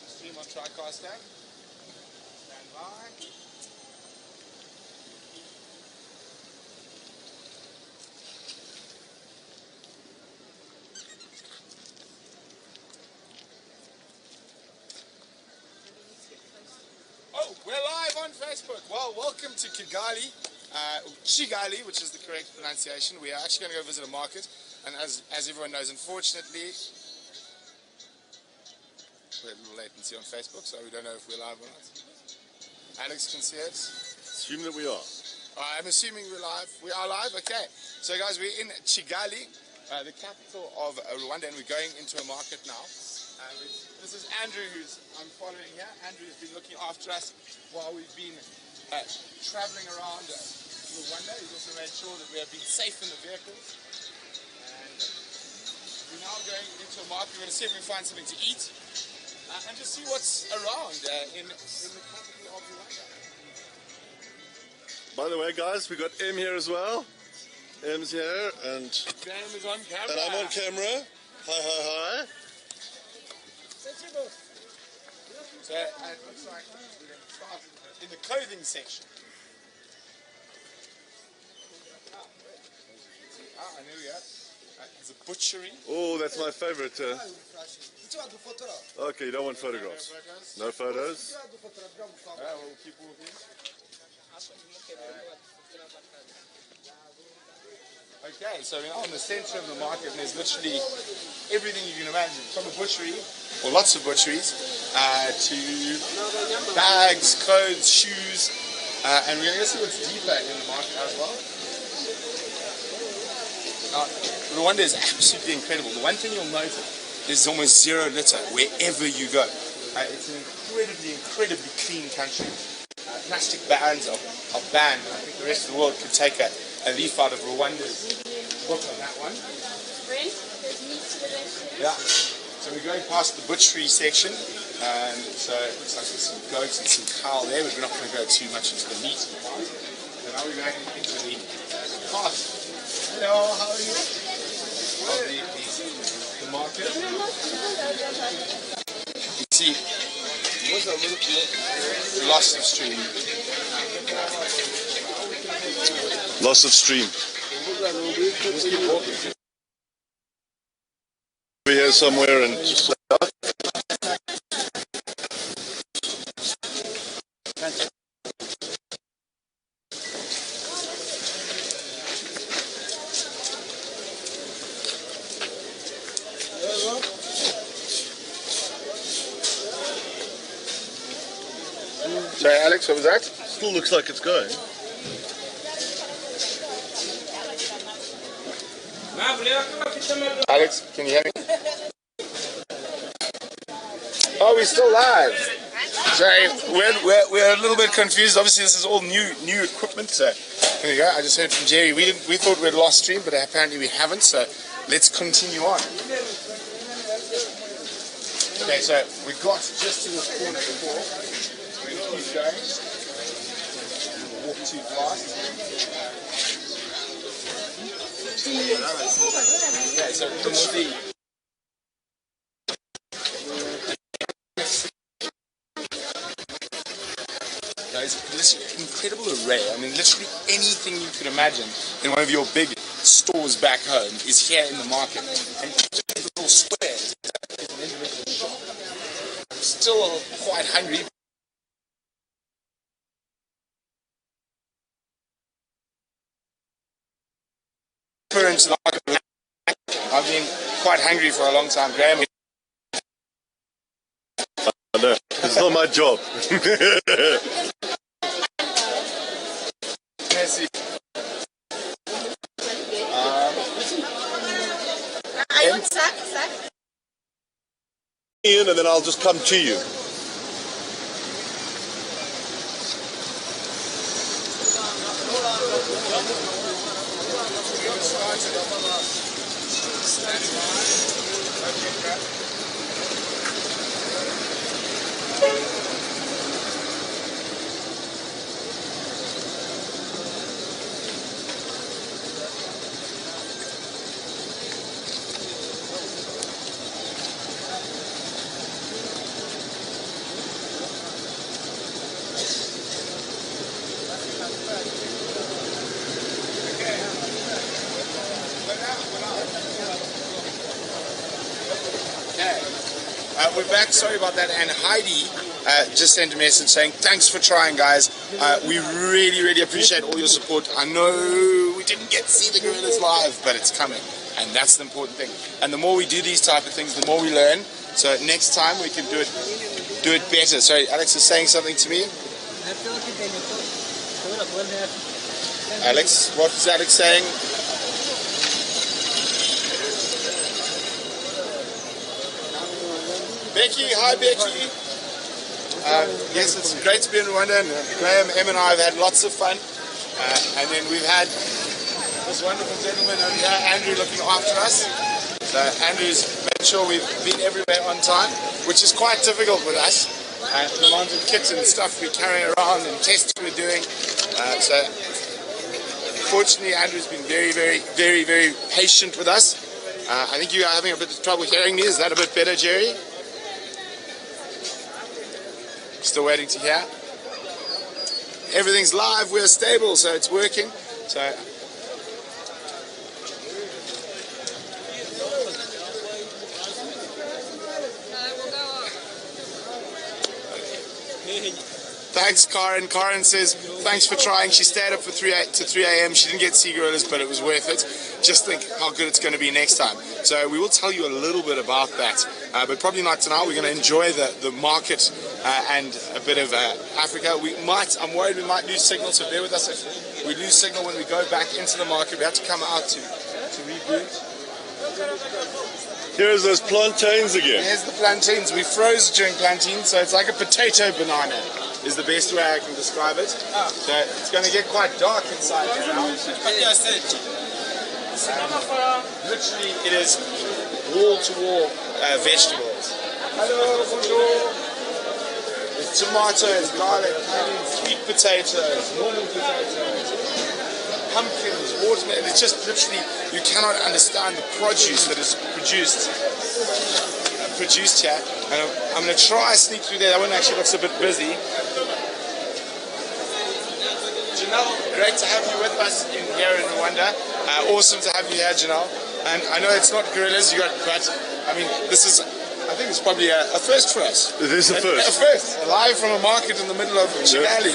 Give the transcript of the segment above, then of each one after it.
Stream on TriCaster. Stand by. Oh, we're live on Facebook. Well, welcome to Kigali, Chigali, which is the correct pronunciation. We are actually going to go visit a market, and as everyone knows, unfortunately, we had a little latency on Facebook, so we don't know if we're live or not. Alex can see it. Assume that we are. I'm assuming we're live. We are live, okay. So guys, we're in Kigali, the capital of Rwanda, and we're going into a market now. This is Andrew, who's I'm following here. Andrew has been looking after us while we've been traveling around Rwanda. He's also made sure that we have been safe in the vehicles. And we're now going into a market. We're going to see if we can find something to eat and just see what's around in the capital of Rwanda. By the way, guys, we got M here as well. M's here, and Graham is on camera. And I'm on camera. Hi, hi, hi. So it looks like we're going to start in the clothing section. I know we are. There's a butchery. Oh, that's my favorite. Okay, you don't want photographs. No photos? We'll keep walking. Okay, so we're now in the center of the market, and there's literally everything you can imagine, from a butchery, or lots of butcheries, to bags, clothes, shoes, and we're going to see what's deeper in the market as well. Rwanda is absolutely incredible. The one thing you'll notice is almost zero litter wherever you go. It's an incredibly clean country. Plastic bans are banned, and I think the rest of the world could take a leaf out of Rwanda's book on that one. Brent, there's meat to the rest. Yeah. So we're going past the butchery section, and so it looks like there's some goats and some cow there, but we're not going to go too much into the meat part. So now we're going into the part. Hello, how are you? Of the market. You see, loss of stream. Loss of stream. We're here somewhere and just... Sorry, Alex, what was that? Still looks like it's going. Alex, can you hear me? Oh, we're still live. Sorry, we're a little bit confused. Obviously, this is all new equipment. So there you go. I just heard from Jerry. We thought we'd lost stream, but apparently we haven't. So let's continue on. Okay, so we got just to this corner before. We're going to keep going. Walk too fast. Okay, so literally. This incredible array. I mean, literally anything you could imagine in one of your big stores back home is here in the market. And each of these little squares is an individual shop. I'm still quite hungry. I've been quite hungry for a long time, Graham. I know. It's not my job. Merci. I want sack. In and then I'll just come to you. we're back. Sorry about that. And Heidi just sent a message saying, thanks for trying, guys. We really, really appreciate all your support. I know we didn't get to see the gorillas live, but it's coming. And that's the important thing. And the more we do these type of things, the more we learn. So next time we can do it better. Sorry, Alex is saying something to me. Alex, what is Alex saying? Becky, hi Becky. Yes, it's great to be in Rwanda, and Graham, Em and I have had lots of fun. And then we've had this wonderful gentleman over here, Andrew, looking after us. So Andrew's made sure we've been everywhere on time, which is quite difficult with us. The amount of kits and stuff we carry around and tests we're doing. So fortunately, Andrew's been very, very, very, very patient with us. I think you are having a bit of trouble hearing me. Is that a bit better, Jerry? Still waiting to hear. Everything's live, we're stable, so it's working. So thanks, Karen. Karen says, thanks for trying. She stayed up for 3 a.m. She didn't get to see gorillas, but it was worth it. Just think how good it's going to be next time. So we will tell you a little bit about that, but probably not tonight. We're going to enjoy the market and a bit of Africa. I'm worried we might lose signal, so bear with us. If we lose signal when we go back into the market, we have to come out to reboot. Here's those plantains again. Here's the plantains. We froze during plantains, so it's like a potato banana is the best way I can describe it. So it's going to get quite dark inside now. Literally, it is wall-to-wall vegetables. Hello, bonjour. There's tomatoes, garlic, onions, sweet potatoes, normal potatoes, pumpkins, watermelon. It's just literally, you cannot understand the produce that is produced here. And I'm going to try to sneak through there. That one actually looks a bit busy. Janelle, great to have you with us here in Rwanda. Awesome to have you here, Janelle. And I know it's not gorillas, but I mean, I think it's probably a first for us. It is a first. A first, live from a market in the middle of Kigali.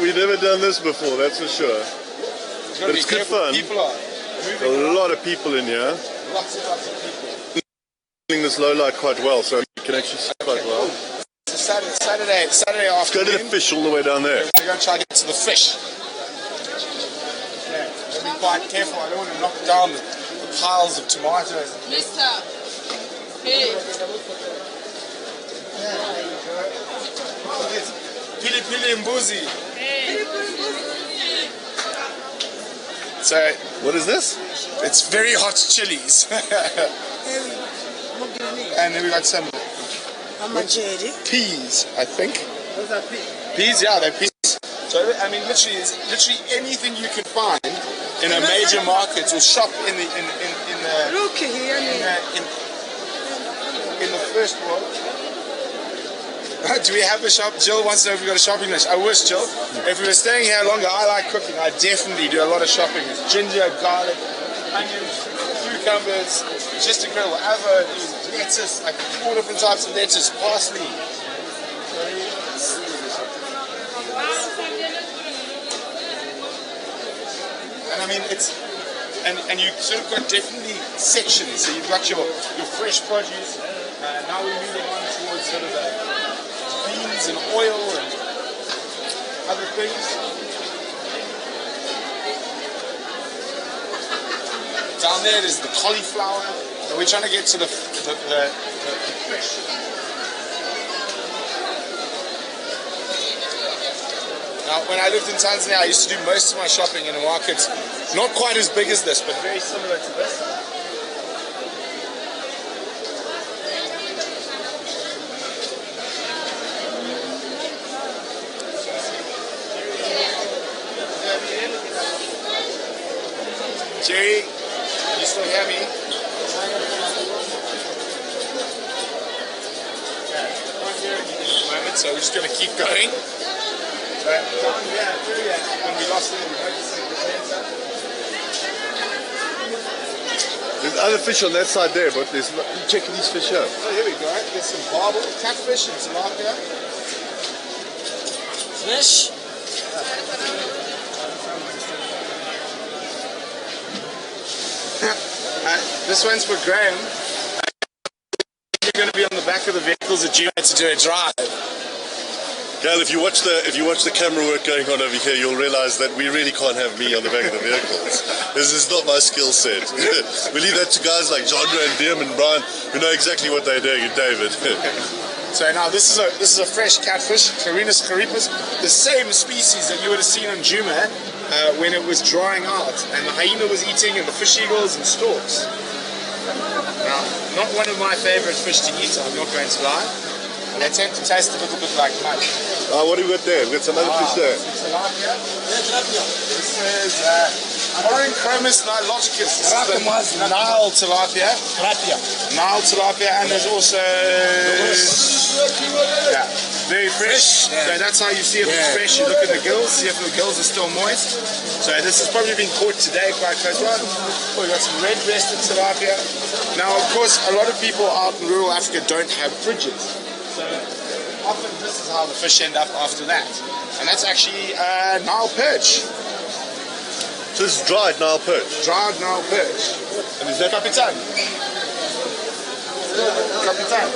We've never done this before, that's for sure. But it's good fun. People are a lot of people in here. Lots and lots of people. Doing this low light quite well, so you can actually see quite well. It's Saturday afternoon. Let's go to the fish all the way down there. We're going to try to get to the fish. Yeah, gotta be quite careful. I don't want to knock down the piles of tomatoes. Mister. Hey. Pili pili mbuzi. Hey. So, what is this? It's very hot chilies. And then we got some peas, I think. Those are peas. Peas, yeah, they're peas. So, I mean, literally anything you can find in a major market or shop in the first world. Do we have a shop? Jill wants to know if we've got a shopping list. I wish, Jill. If we were staying here longer, I like cooking. I definitely do a lot of shopping. There's ginger, garlic, onions, cucumbers, just incredible. Avocado, lettuce, like 4 different types of lettuce, parsley. And I mean, and you sort of got definitely sections. So you've got your fresh produce. Now we're moving on towards sort of beans and oil and other things. Down there is the cauliflower. And we're trying to get to the fresh. Now, when I lived in Tanzania, I used to do most of my shopping in a market, not quite as big as this, but very similar to this. Jerry, can you still hear me? So we're just going to keep going. Down there, when we lost it, we noticed the There's other fish on that side there, but there's not. Check these fish out. Oh, here we go. There's some barbel, catfish, and tilapia. Fish. This one's for Graham. You're going to be on the back of the vehicles at Djuma to do a drive. Gail, if you watch the camera work going on over here, you'll realise that we really can't have me on the back of the vehicles. This is not my skill set. We leave that to guys like John and Dim and Brian, who know exactly what they're doing, and David. So now this is a fresh catfish, Carinus caripus, the same species that you would have seen on Djuma when it was drying out, and the hyena was eating, and the fish eagles and storks. Now, not one of my favourite fish to eat, I'm not going to lie. They tend to taste a little bit like mud. What do we got there? We've got some other fish there. Tilapia. This is Orinchromis niloticus. This is the Nile tilapia. Nile tilapia, and there's also very fresh. So that's how you see if it's fresh. You look at the gills, see if the gills are still moist. So this has probably been caught today quite close by. We've got some red-breasted tilapia. Now, of course, a lot of people out in rural Africa don't have fridges. So often this is how the fish end up after that. And that's actually Nile perch. So this is dried Nile perch. Dried Nile perch. And is that Capitan? Capitan.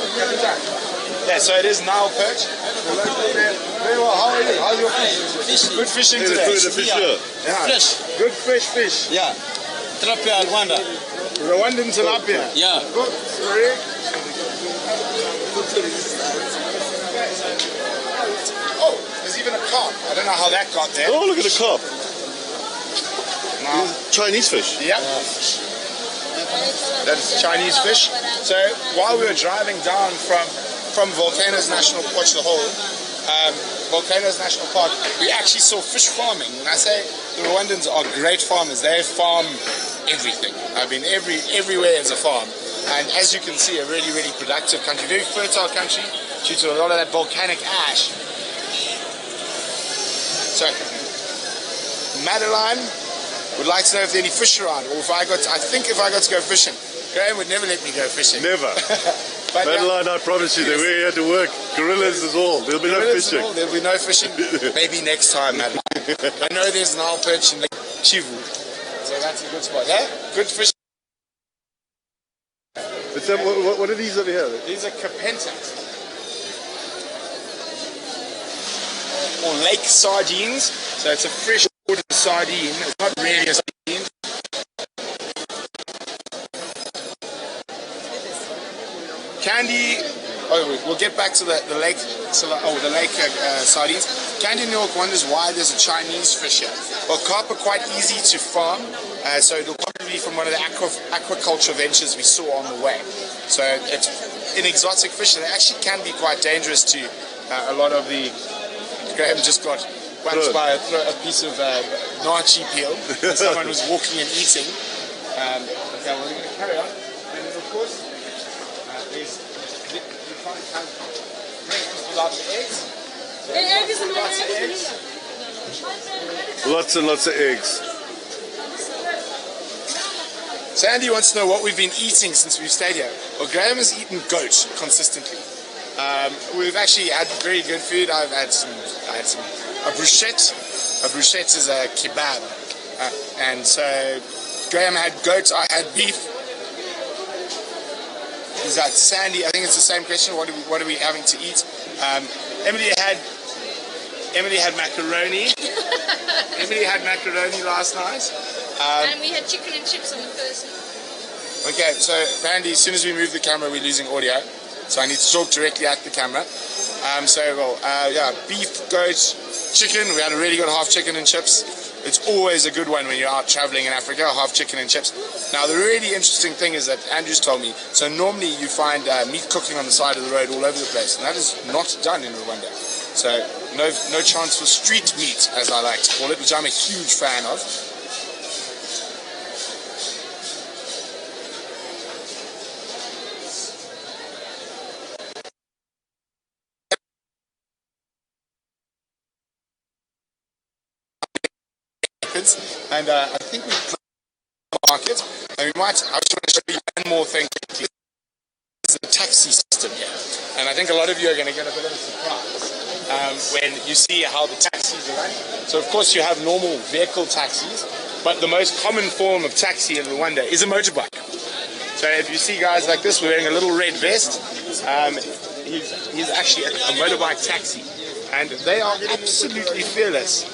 Yeah, so it is Nile perch. Very well, how are you? How's your fish? Good fishing today. The fish here. Yeah. Fish. Good fish. Yeah. Tilapia, Rwanda. Rwandan tilapia. Yeah. Good. Sorry. Oh, there's even a carp. I don't know how that got there. Oh, look at the carp. Now, Chinese fish. yep. That's Chinese fish. So while we were driving down from Volcanoes National Park, Volcanoes National Park, we actually saw fish farming. And I say the Rwandans are great farmers. They farm everything. I mean, everywhere is a farm. And as you can see, a really, really productive country, very fertile country, due to a lot of that volcanic ash. So, Madeline would like to know if there are any fish around, or I think if I got to go fishing. Graham would never let me go fishing. Never. But Madeline, I promise you, that we're here to work. Gorillas is all. There'll be no fishing. There'll be no fishing. Maybe next time, Madeline. I know there's an Nile perch in Lake Chivu, so that's a good spot. Yeah, good fishing. What are these over here? These are capentas, or lake sardines. So it's a freshwater sardine. It's not really a sardine. Candy. Oh, we'll get back to the lake. The lake sardines. Candy New York wonders why there's a Chinese fish here. Well, carp are quite easy to farm, so it'll probably be from one of the aquaculture ventures we saw on the way. So it's an exotic fish, and they actually can be quite dangerous to a lot of the. Graham just got whacked by a piece of nachi peel. Someone was walking and eating. Okay, well, we're going to carry on. And then, of course, there's you can't have breakfast without the eggs. So lots of eggs. Lots and lots of eggs. Sandy wants to know what we've been eating since we've stayed here. Well, Graham has eaten goat consistently. We've actually had very good food. I had a bruschette. A bruschette is a kebab, and so Graham had goat. I had beef. Is that Sandy? I think it's the same question. What are we having to eat? Emily had macaroni. Emily had macaroni last night. And we had chicken and chips on the first night. Okay, so apparently as soon as we move the camera, we're losing audio. So I need to talk directly at the camera. Beef, goat, chicken. We had a really good half chicken and chips. It's always a good one when you're out traveling in Africa, half chicken and chips. Now the really interesting thing is that Andrew's told me, so normally you find meat cooking on the side of the road all over the place, and that is not done in Rwanda. So no chance for street meat, as I like to call it, which I'm a huge fan of. And I think we market. And I just want to show you one more thing quickly. This is the taxi system here. And I think a lot of you are going to get a bit of a surprise when you see how the taxis are running. So of course you have normal vehicle taxis, but the most common form of taxi in Rwanda is a motorbike. So if you see guys like this wearing a little red vest, he's actually a motorbike taxi. And they are absolutely fearless.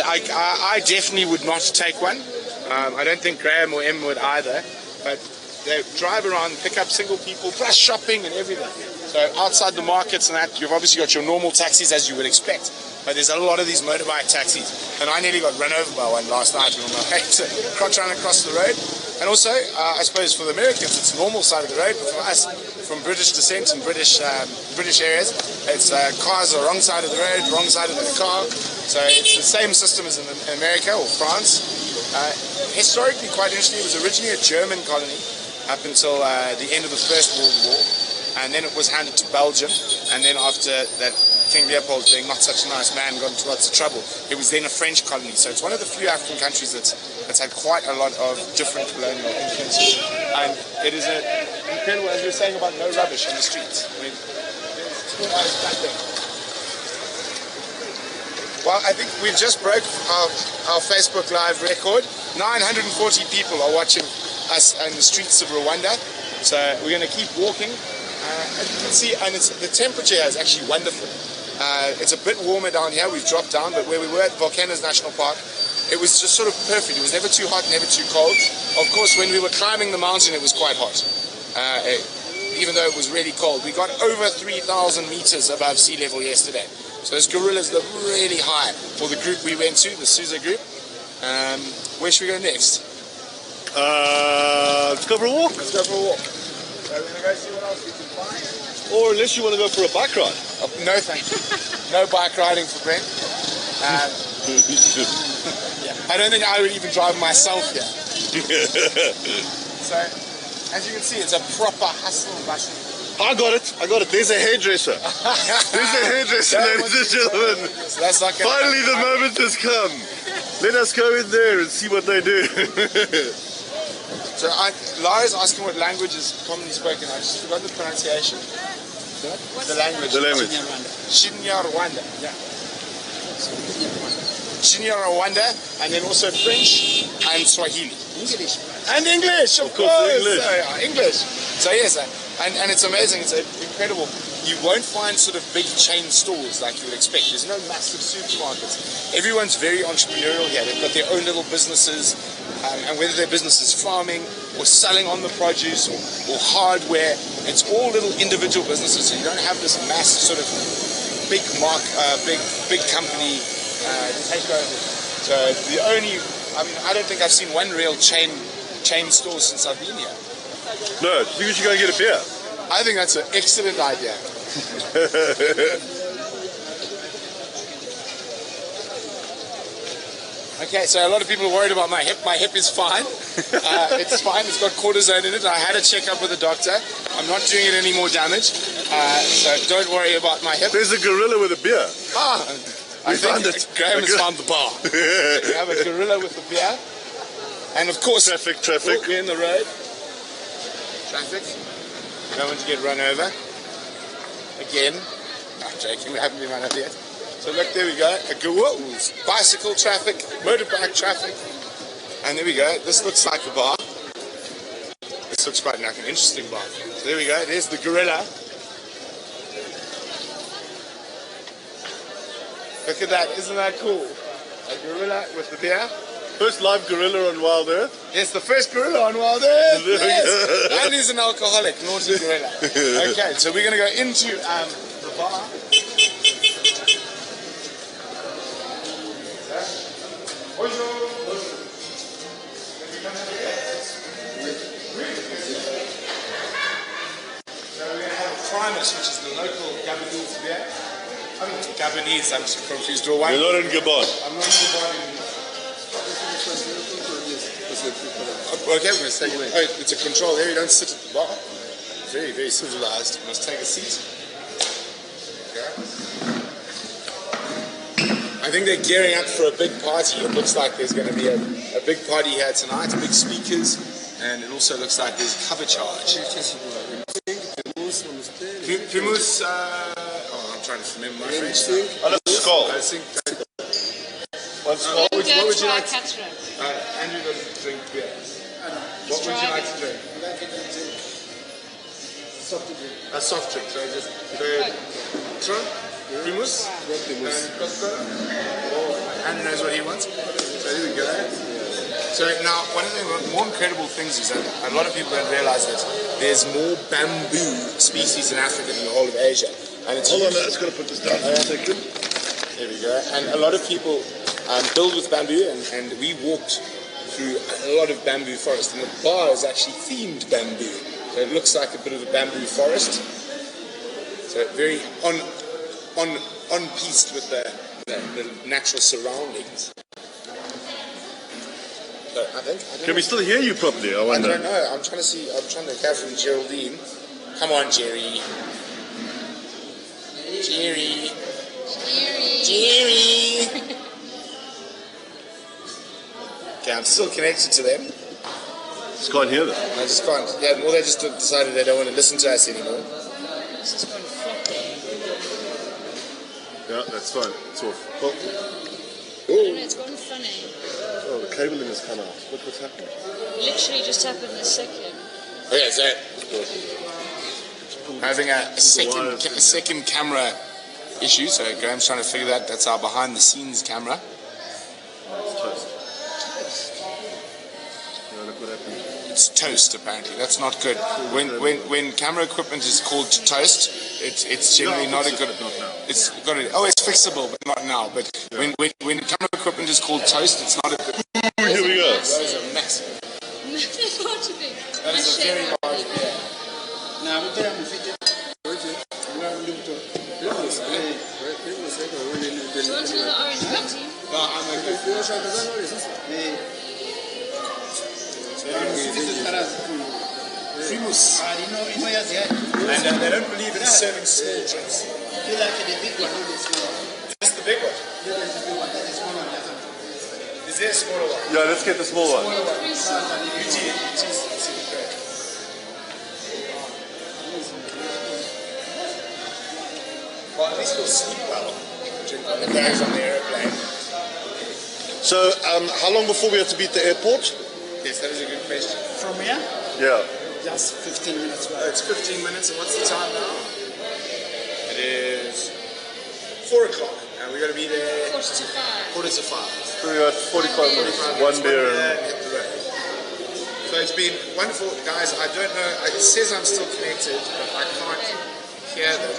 I definitely would not take one. I don't think Graham or Em would either. But they drive around, pick up single people, plus shopping and everything. So outside the markets and that, you've obviously got your normal taxis as you would expect. But there's a lot of these motorbike taxis. And I nearly got run over by one last night on my way to trying to cross the road. And also, I suppose for the Americans, it's the normal side of the road. But for us, from British descent and British areas, it's cars are wrong side of the road, wrong side of the car. So it's the same system as in America or France. Historically quite interesting, it was originally a German colony up until the end of the First World War, and then it was handed to Belgium, and then after that King Leopold, being not such a nice man, got into lots of trouble, it was then a French colony. So it's one of the few African countries that's had quite a lot of different colonial influences, and it is incredible, as we were saying, about no rubbish on the streets. I mean, there's still nothing. Well, I think we've just broke our Facebook Live record. 940 people are watching us in the streets of Rwanda. So we're going to keep walking. As you can see, and the temperature here is actually wonderful. It's a bit warmer down here. We've dropped down, but where we were at Volcanoes National Park, it was just sort of perfect. It was never too hot, never too cold. Of course, when we were climbing the mountain, it was quite hot. Even though it was really cold. We got over 3,000 meters above sea level yesterday. So those gorillas look really high for the group we went to, the Susa group. Where should we go next? Let's go for a walk. Let's go for a walk. So we're going to go see what else we can find. Or unless you want to go for a bike ride. Oh, no, thank you. No bike riding for Brent. Yeah. I don't think I would even drive myself here. So, as you can see, it's a proper hustle and bustle. I got it. There's a hairdresser. There's a hairdresser, ladies and gentlemen. So that's like finally the moment has come. Let us go in there and see what they do. So Lara's asking what language is commonly spoken. I just forgot the pronunciation. The language. Shinya Rwanda. Yeah. Shinya Rwanda, and then also French and Swahili. English. And English, of course. English. So, yeah, English. So yes, and it's amazing. It's incredible. You won't find sort of big chain stores like you would expect. There's no massive supermarkets. Everyone's very entrepreneurial here. They've got their own little businesses, and whether their business is farming or selling on the produce or hardware, it's all little individual businesses. So you don't have this massive sort of big company takeover. So I don't think I've seen one real chain store since I've been here. No, do you think we should go and get a beer? I think that's an excellent idea. Okay, so a lot of people are worried about my hip. My hip is fine. It's fine. It's got cortisone in it. I had a checkup with the doctor. I'm not doing it any more damage. So don't worry about my hip. There's a gorilla with a beer. I think Graham has found the bar. We have a gorilla with a beer. And of course, traffic. We're in the road. Traffic. Don't want to get run over. Again. No, I'm joking. We haven't been run over yet. So look, there we go. Bicycle traffic, motorbike traffic. And there we go. This looks like a bar. This looks quite like an interesting bar. So there we go. There's the gorilla. Look at that. Isn't that cool? A gorilla with the beer. First live gorilla on Wild Earth. Yes, the first gorilla on Wild Earth. Yes. And he's an alcoholic, naughty gorilla. Okay, so we're going to go into the bar. So we're going to have Primus, which is the local Gabonese beer. I mean, Gabonese, I'm confused. You're not in Gabon. I'm not in Gabon anymore. Okay, we're going to take it. Oh, it's a control area. You don't sit at the bar. Very, very civilized. You must take a seat. Okay. I think they're gearing up for a big party. It looks like there's going to be a big party here tonight, big speakers, and it also looks like there's cover charge. Primus, I'm trying to remember my French. Skull. I think. One skull. What would you like? Cataract. Andrew doesn't drink beer. What would you like to drink? A soft drink. So just Trump, Primus, and Coca-Cola. Andrew knows what he wants. So here we go. So now, one of the more incredible things is that a lot of people don't realize that there's more bamboo species in Africa than the whole of Asia. And it's Hold on, I just got to put this down. There we go. And a lot of people build with bamboo, and we walked through a lot of bamboo forest, and the bar is actually themed bamboo. So it looks like a bit of a bamboo forest. So very on piece with the natural surroundings. So I think. Can we still hear you properly? I wonder. I don't know. I'm trying to hear from Geraldine. Come on, Jerry. Jerry. Okay, I'm still connected to them. Just can't hear them. I just can't. Yeah, well, they just decided they don't want to listen to us anymore. This is going floppy. Yeah, that's fine. It's off. Oh, It's gone funny. oh, the cabling has come out. Look what's happening. Literally just happened a second. Okay, so having a second camera issue. So Graham's trying to figure that. That's our behind the scenes camera. It's toast. Yeah, look what happened. It's toast apparently. That's not good. When camera equipment is called toast, it's generally not a good. It's got it. Oh, it's fixable, but not now. But when camera equipment is called toast, it's not a good. Here we go. That is a massive. That is a very large beer. Do you want another orange venti? No, I'm okay. Primus. And they don't believe in serving small drinks. Just the big one. Is there a smaller one? Yeah, let's get the small one. Well, at least we'll sleep well. The guys on the airplane. So, how long before we have to be at the airport? Yes, that is a good question. From here? Yeah. Just 15 minutes. Oh, it's 15 minutes, and what's the time now? It is 4 o'clock, and we're going to be there 4:45. 4:45. So we got 45 minutes. One beer. and hit the road. So it's been wonderful, guys. I don't know. It says I'm still connected, but I can't hear them.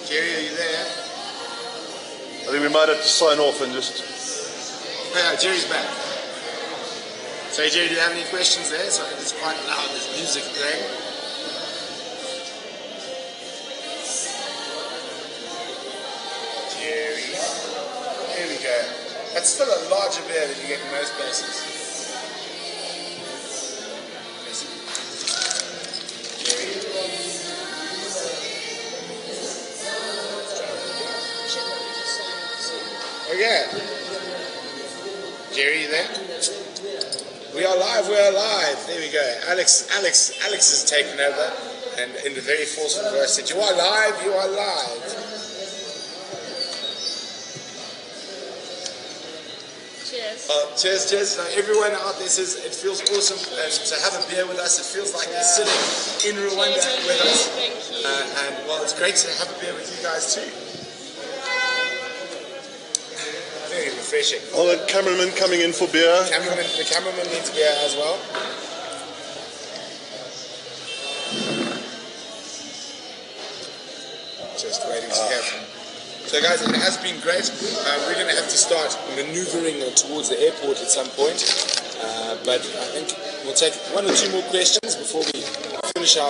Jerry, are you there? I think we might have to sign off and just. Oh, yeah, Jerry's back. So, Jerry, do you have any questions there? So it's quite loud. There's music playing. Jerry. Here we go. That's still a larger beer than you get in most places. Jerry. Okay. Jerry, you there? We are live, we are live. There we go. Alex has taken over and in the very forceful voice said, you are live, you are live. Cheers. Cheers. Everyone out there says it feels awesome to have a beer with us. It feels like you're sitting in Rwanda with us. Thank you. And well, it's great to have a beer with you guys too. Very refreshing. Oh, the cameraman coming in for beer. The cameraman needs beer as well. Just waiting to hear from. So guys, it has been great. We're going to have to start maneuvering towards the airport at some point. But I think we'll take one or two more questions before we finish our.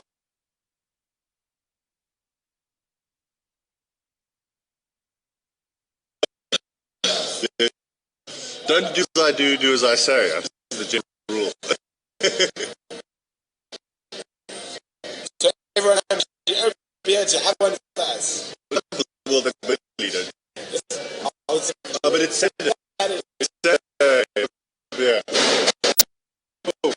Don't do as I do, do as I say. That's the general rule. So everyone has to be able to have one with us. Well, the leader. Oh, but it's Saturday. It's Saturday. Yeah. Oh.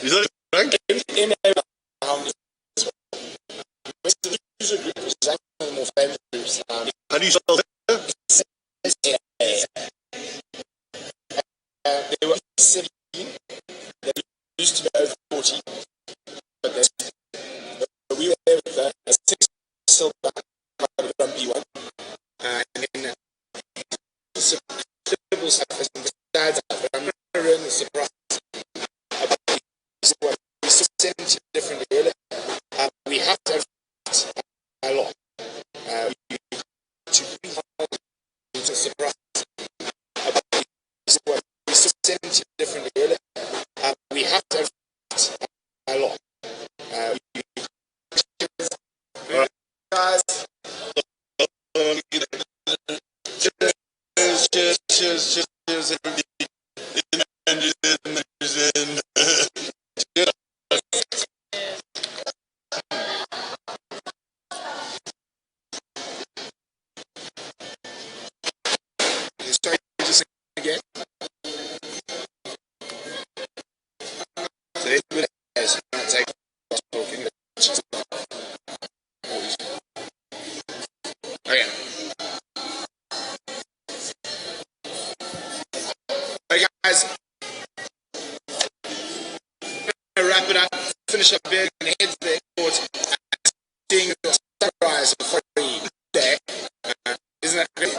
Is that Frank? How do you spell that? There were 17. There used to be over 40. But we were there with a 6 still back by the grumpy one. And then incredible stuff as the dads out there. I'm not really surprised about we still 70 different really. We have to have a lot. To be surprised about we still 70 different really. We have to have a lot. Guys, cheers, Sorry, just again. So it's good as not take talking. Okay. Alright guys, wrap it up, finish up big and head to the airport and seeing the sunrise for free there. Isn't that great?